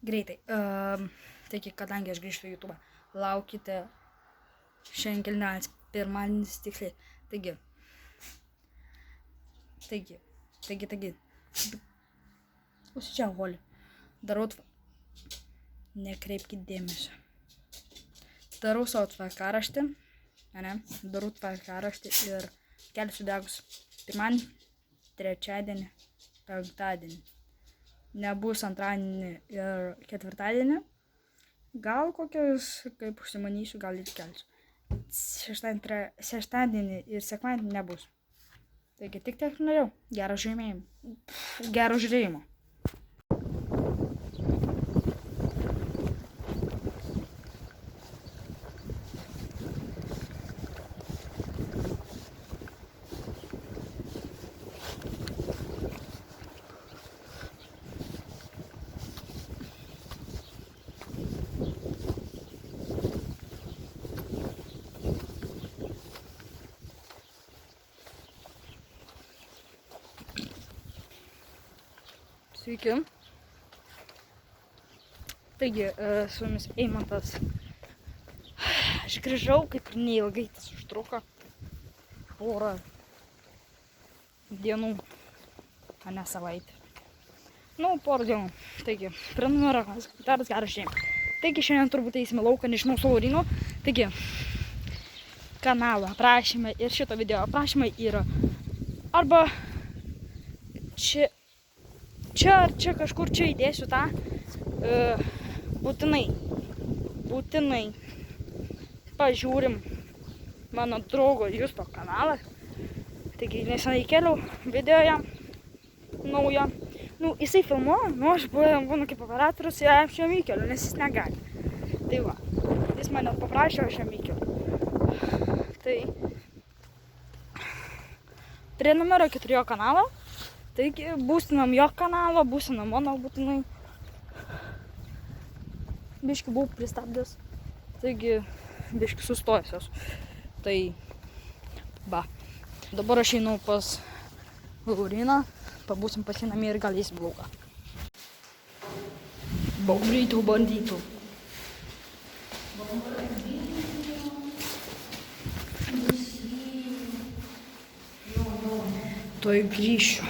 Greitai. Taigi, kadangi aš grįžtu į YouTube, laukite šiandien kelnelės pirmadienis tiksliai. Taigi. Užsičia holi. Darau nekreipkite dėmesio. Darau savo tvarkaraštį. Darau tvarkaraštį ir kelsiu degus pirmadienį, trečiadienį, penktadienį. Nebus antradienį ir ketvirtadienį. Gal kokios, kaip užsimanysiu, gal ir kelsiu. Šeštadienį ir sekmadienį nebus. Taigi tik tiek norėjau. Gero žiūrėjimo. Sveiki. Taigi, su jumis Eimantas. Aš grįžau, kaip ir neilgai tas užtruko. Porą dienų, o ne savaitę. Porą dienų. Taigi, prenumeruok, komentaras, geras žiūrėjimas. Taigi, šiandien turbūt eisime lauką, nežinau, su Laurinu. Taigi, kanalo aprašyme ir šito video aprašyme yra arba čia ar čia kažkur čia įdėsiu tą būtinai pažiūrim mano draugo Justo kanalą. Taigi nesenai keliau video jam naują. Jisai filmuoja, aš būnu kaip operatorius ir aš jam įkeliu, nes jis negali. Tai va, jis mane paprašė, aš jam įkeliu. Tai prenumeruokit jo kanalą. Taigi, būstinam jo kanalą, būstinam mano būtinai. Biški buvau pristabdęs. Taigi, biški sustojęs esu. Tai, dabar aš einu pas Lauriną, pabūsim pas jį namie ir gal eisim lauką. Bandytų. Tuoj grįšiu.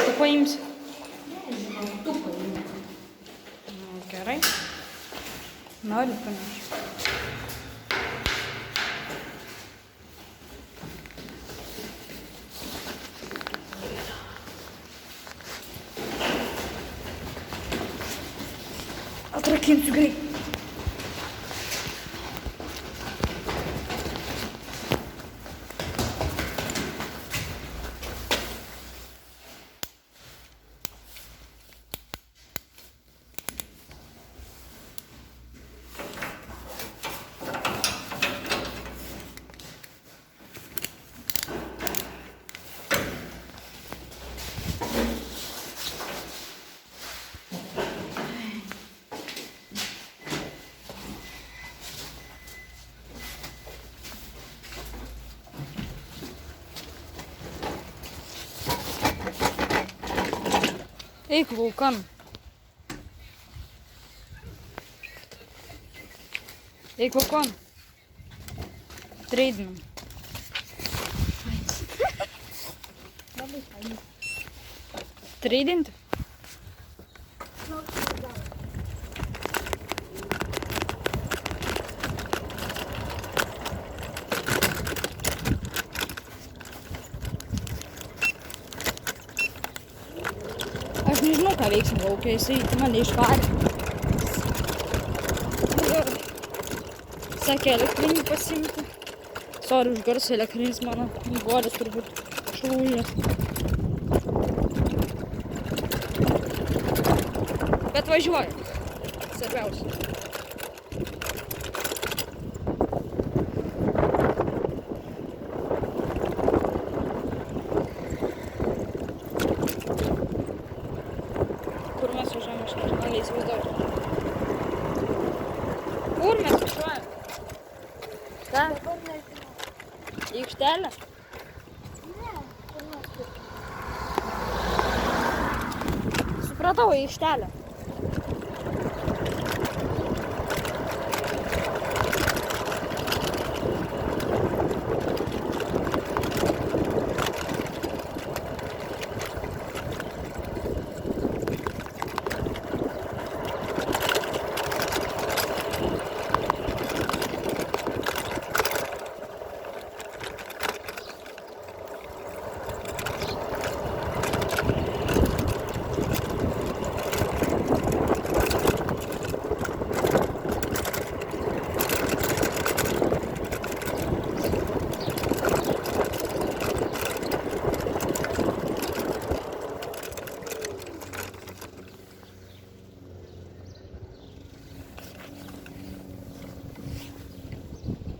Tu paimsi? Nežinau, tu paimsi. Gerai. Noriu panešiu. Atrakinsiu greit. Eik laukan. Treidinam. Treidinti? Aš nežinau, ką veiksim laukia, jisai mane išvarė. Sakė elektrinį pasimti. Sorry už garsą, elektrinis mano golis turbūt šlūžė. Bet važiuoju. Svarbiausia. Kur mes važiuojame, aš nežinau, neįsivaizduoju. Ką? Dabar nežinau. Į aikštelę? Ne, kur nors kur. Supratau, į aikštelę.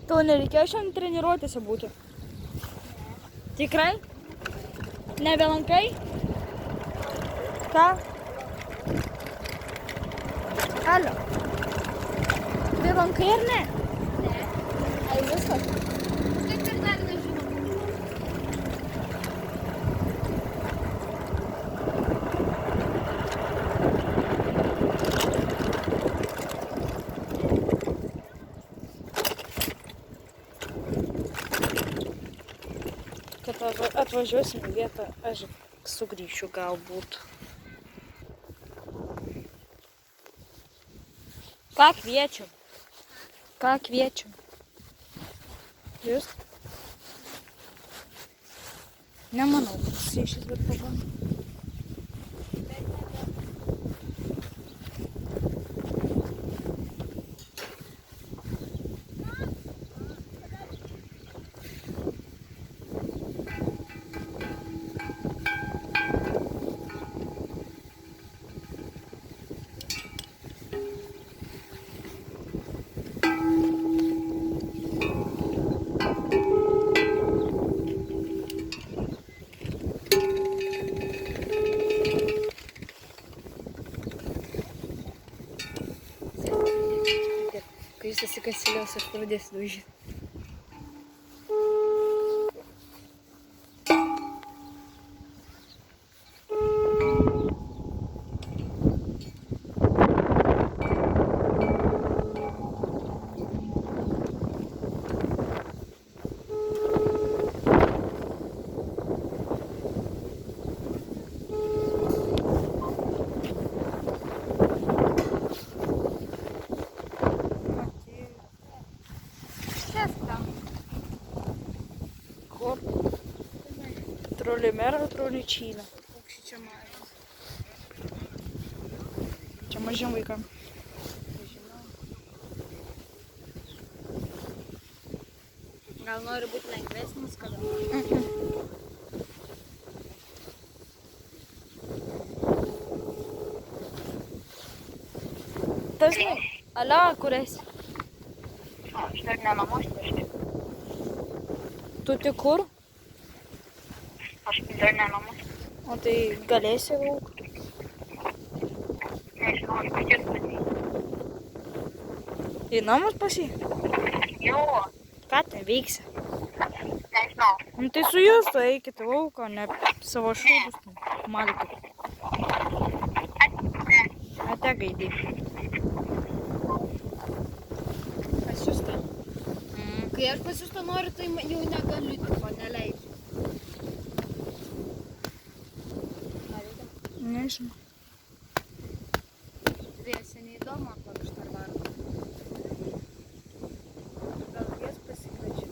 Tau nereikėjo šiandien treniruotėse būti? Tikrai? Nebelankai? Ką? Alio. Tai lankai ar ne? Ne. Ai viskas. Kaip ir dar nežinau. Kad atvažiuosim į vietą, aš sugrįšiu galbūt. Ką kviečiam? Ką kviečiam? Jūs? Nemanau, kad jis išės, bet pabandom. Kai jis asikasilios, aš pradėsiu daužyti. Troliai mero, troliai čylė. Paukščiai čia mažas. Čia mažiem vaikam. Nežinau. Gal nori būti lengvesnis kada? Tas ne. Alio, kur esi? Aš dar ne namuose kažkaip. Tu tik kur? Aš dar ne namuose. O tai galėsi lauk? Nežinau, aš pačias pasijai. Į namus pasi? Jo, Ką ten veiksi? nežinau. Nu tai su jūs tu eikit į lauką, ne savo šūdus malkit. Ne. Ate gaidai. Pasiusta. Kai aš pasiusta noriu, tai jau negaliu, tipo, neleidžiu. Nežinau. Vėsia neįdomu, aplink štarvarą. Gal jas pasikviečiu.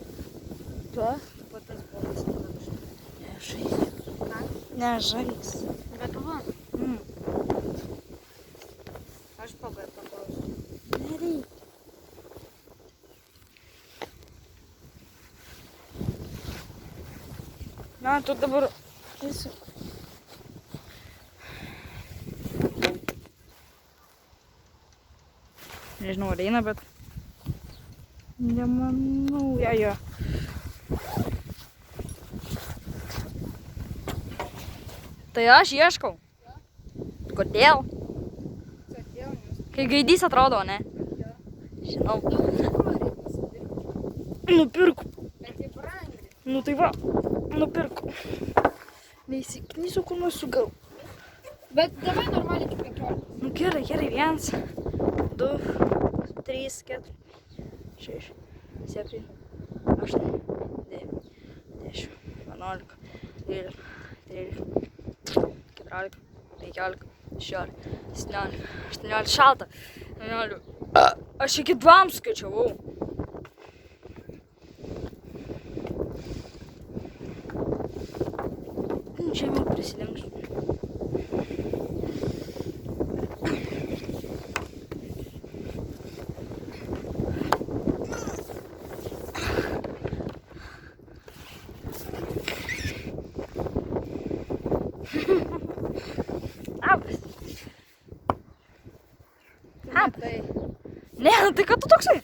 Tu? Po tas bolas aplink. Nežais. Ką? Nežais. Bet va, Mm. aš pagal paklausiu. Nereik. Na, tu dabar... Nežinau, ar eina, bet... Nemanau, jo. Tai aš ieškau. Kodėl? Kodėl? Kai gaidys atrodo, ne? Jo. Žinau. Daug laiko reikia nusipirkti. Nupirku. Bet tai brangiai. Nu tai va, nupirku. Neįsiknysiu, kur nors sugal. Bet davai normaliai iki 15. Nu gerai, 1, 2, 3, 4, 6, 7, 8, 9, 10, 11, 12, 13, 14, 15, 16, 17, 18, šalta. 19. Aš iki 2 skaičiavau. Žemiau prisilenksiu. Labas. Matai. Ne, tai kad tu toksai?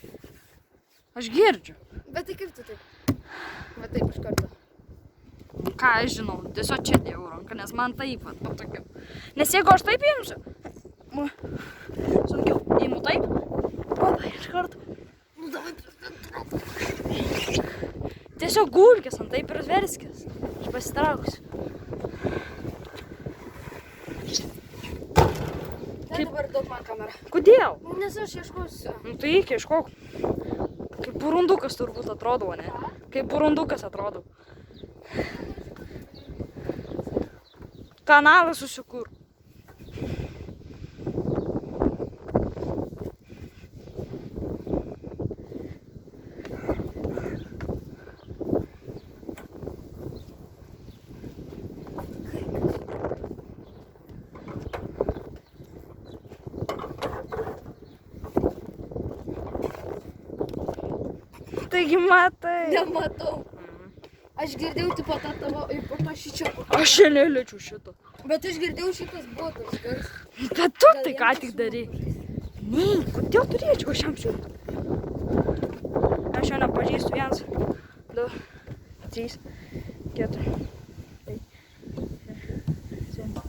Aš girdžiu. Bet tai kaip tu taip? Va taip iš karto. Ką aš žinau, tiesiog čia dėjau ranką, nes man taip pat patogiau. Nes jeigu aš taip imsiu, sunkiau, imu taip, opa, iš karto. Nu davai. Tiesiog gulkis ant taip ir verskis. Aš pasitrauksiu. Tai dabar daug man kamera. Kodėl? Nu, nes aš ieškosiu. Nu tai iki ieškok. Kaip burundukas turbūt atrodo, ne? Kaip burundukas atrodo. Kanalą susikur. Taigi matai. Nematau. Aš girdėjau tipo tą tavo ir po to šičia. Aš čia neliečiu šito. Bet aš girdėjau šitas botas garsas. Bet tu tai ką tik darai. Ne, kodėl turėčiau aš jam siūlyti? Aš jo nepažįstu. 1, 2, 3, 4, 5, 6, 7.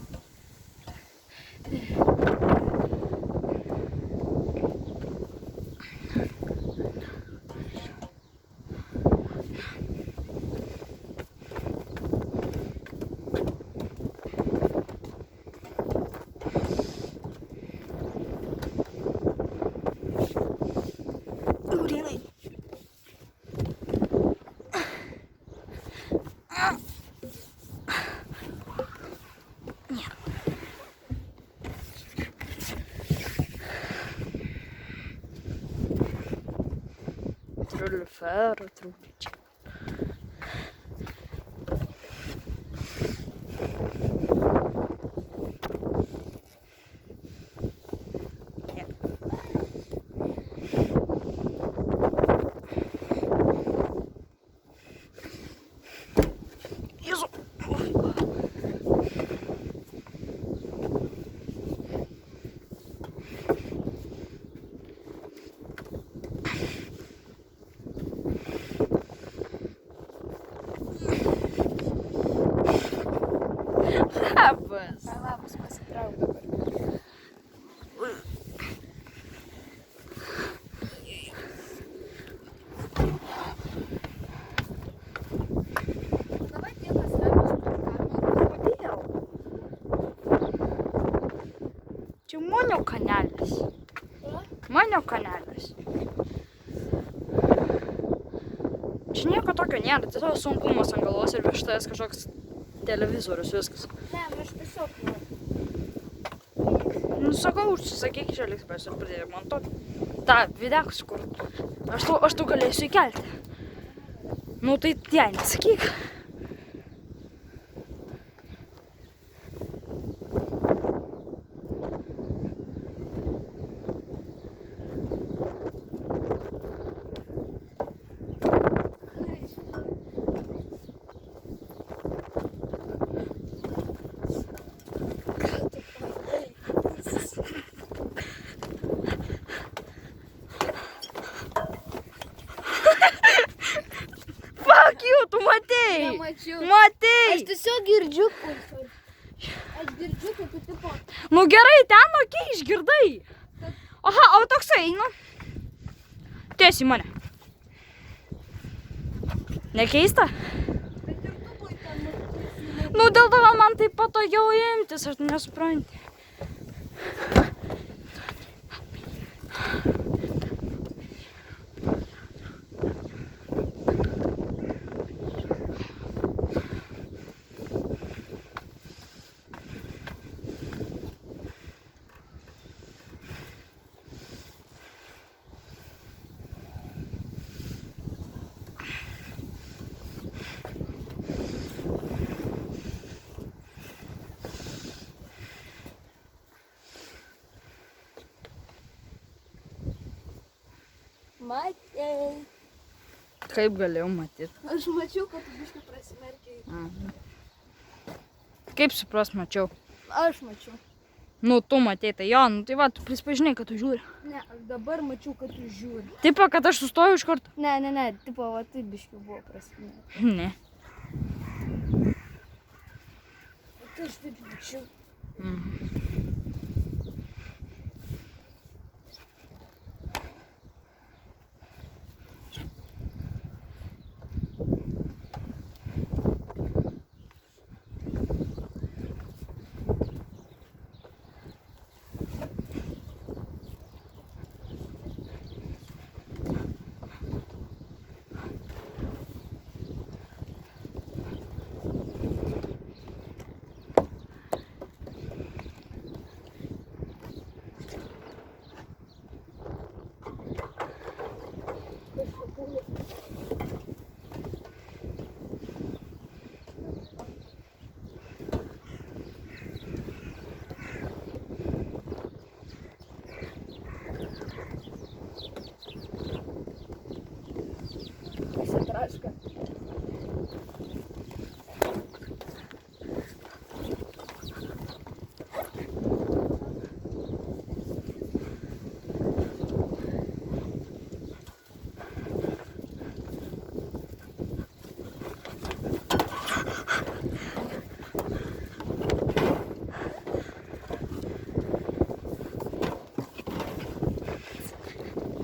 Turiu ferą truputį. Jėzu. Labas. Labas, pasitrauk dabar. Dabar tie, kas remiasi karmą. Kodėl? Čia mano kanalas. Mano kanalas. Čia nieko tokio nėra, tiesiog sunkumas ant galvos ir virš tavęs kažkoks televizorius, viskas. Ne, nu aš tiesiog noriu. Nu sakau, užsisakyk iš AliExpress ir pradėjau montuoti. tą videką sukurt. Aš tu galėsiu įkelti. Nu tai jai nesakyk. Fuck you, tu matei! Nemačiau. Matei! Aš tiesiog girdžiu pulsą. Aš girdžiu, kad tu tipo... Nu gerai, ten okei, išgirdai. Aha, o toksai, nu. Tiesiai mane. Nekeista? Bet ir tu buvai ten nukrisi. Nu, dėl to man taip patogiau imtis, aš nesuprantu. Matei. Kaip galėjau matyti? Aš mačiau, kad tu biškai prasimerkiai. Kaip supras mačiau? Aš mačiau. Nu, tu matei, tai jo, nu tai va, tu prisipažinai, kad tu žiūri. Ne, aš dabar mačiau, kad tu žiūri. Taip, kad aš sustoju iš karto? Ne, tipo, va taip biškai buvo prasimerkiai. Ne. Tai aš taip mačiau. Pasitraška.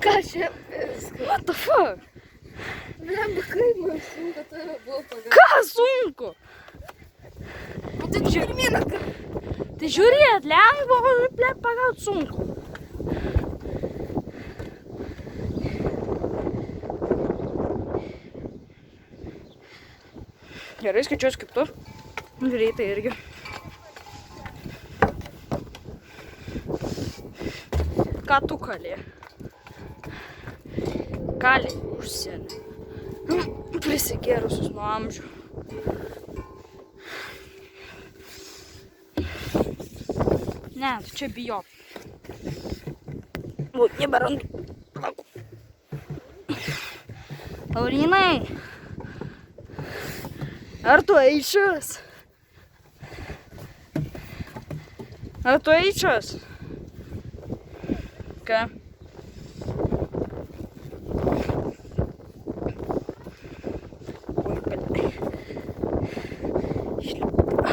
Ką čia viską? What the fuck? Blemba, kaip man sunku tave buvo pagauti. Ką sunku? O tai tu pirmieną kartą. Tai žiūrėt, lengva, o pagaut sunku. Gerai, skaičiuos kaip tu. Greitai irgi. Ką tu kalė? Kalė užsienį. Prisigėrusius nuo amžių. Ne, tu čia bijok. O, neberandu. Laurinai, ar tu eičias? Ar tu eičias? Ką?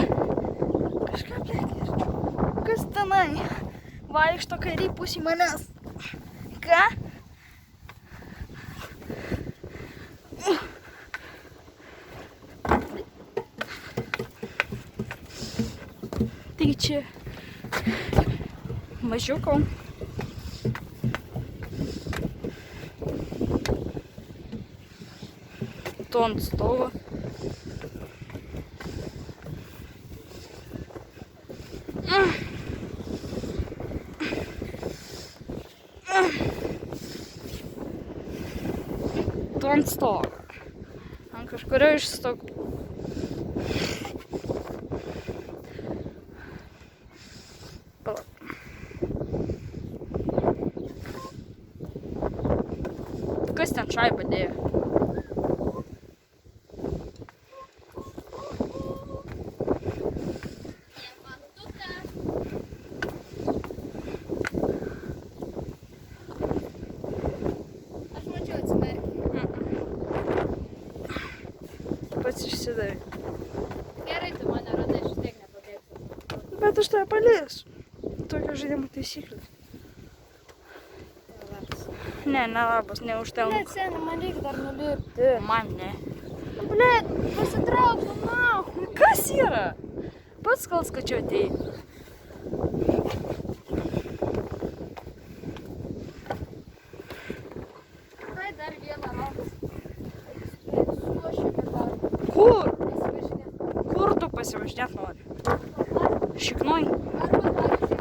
Kažką plėkirčiu. Kas tenai? Vaikšto kairį pusį manęs. Ką? Taigi čia mažiuko. Tu ant stogo. Tu ant stogo. Ant kažkurio iš stogų. Kas ten šaibą dėjo? Aš mačiau atsimerkį. Pats išsidavė. Gerai, tu mane radai, aš tiek nepabėgsiu. Bet aš tave paliesiu. Tokio žaidimo taisyklės. Ne, nelabas, Ne, neužtenka. seniai, man reikia dar nulipti. Man ne. Blet, pasitrauk, nu nahu. Kas yra? Pats kaltas, kad čia atėjai. Tai dar vieną raundą. Suošėme dar. Kur? Pasivažinėt. Kur tu pasivažinėt nori? Šiknoj? Arba pavyzdžiui,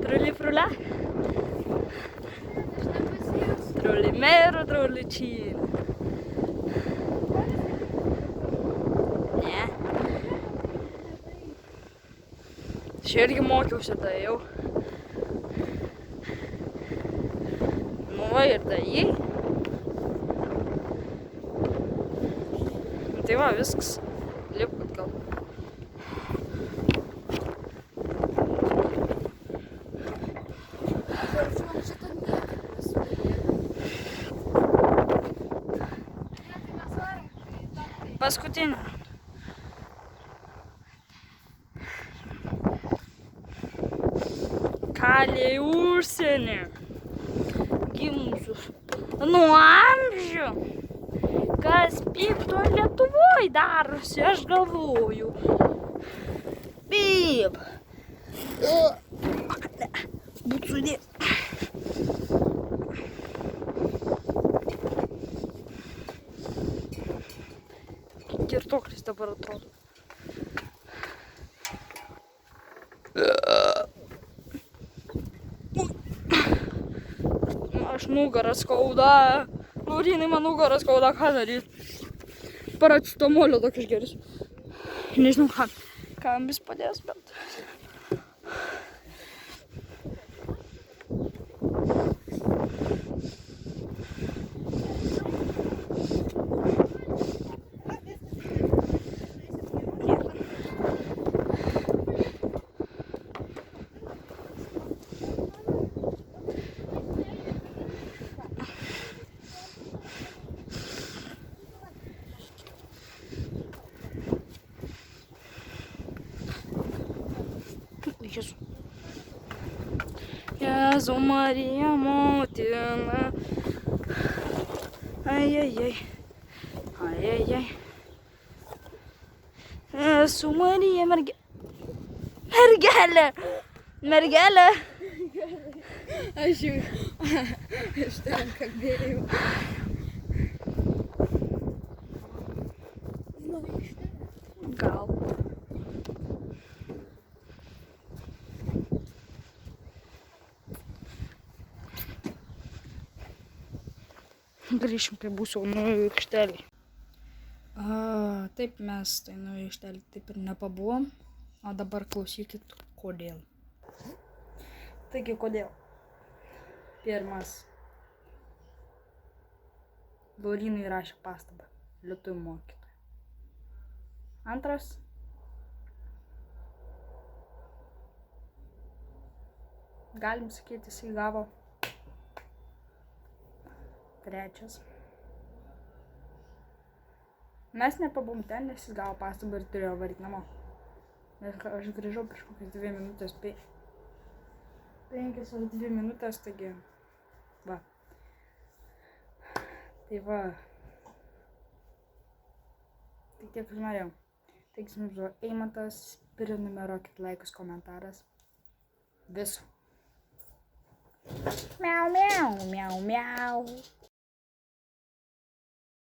Trulli-frulla? Trulli-mero, trulli-cino. Ne. Aš irgi mokiausi tai jau. Nu va ir tai. Tai va, viskas. Lipk atgal. Paskutinė. Kaliai užsienį. Gimusius nuo amžių. Kas pipto Lietuvoj darosi, aš galvoju. Pip. Būt sudė. Girtuoklis dabar atrodo. Aš nugarą skauda. Laurynai, man nugarą skauda, ką daryt? Paracetamolio tokį išgersiu. Nežinau, kam vis padės, bet... Jėzu. Jėzu Marija motina. Ai. Ai. Jėzu Marija mergelė. Mergelė. Aš jau iš ten kalbėjau. Gal. Grįšim prie būsio naujų aikštelį. Taip mes tai naujų aikštelį taip ir nepabuvom. O dabar klausykit, kodėl. Taigi, kodėl? Pirmas. Laurynai rašė pastabą. Lietuvių mokytoja. Antras. Galim sakyti, jisai gavo. Trečias. Mes nepabūm ten, nes jis gavo pastabą ir turėjo varyti namo. Nes aš grįžau prieš kokias 2 minutės. 5 ar 2 minutės, taigi va. Tai va. Tai tiek ir norėjau. Taigi, jums buvo Eimantas, prenumeruokit, laikus, komentaras. Viso. Miau, miau, miau, miau.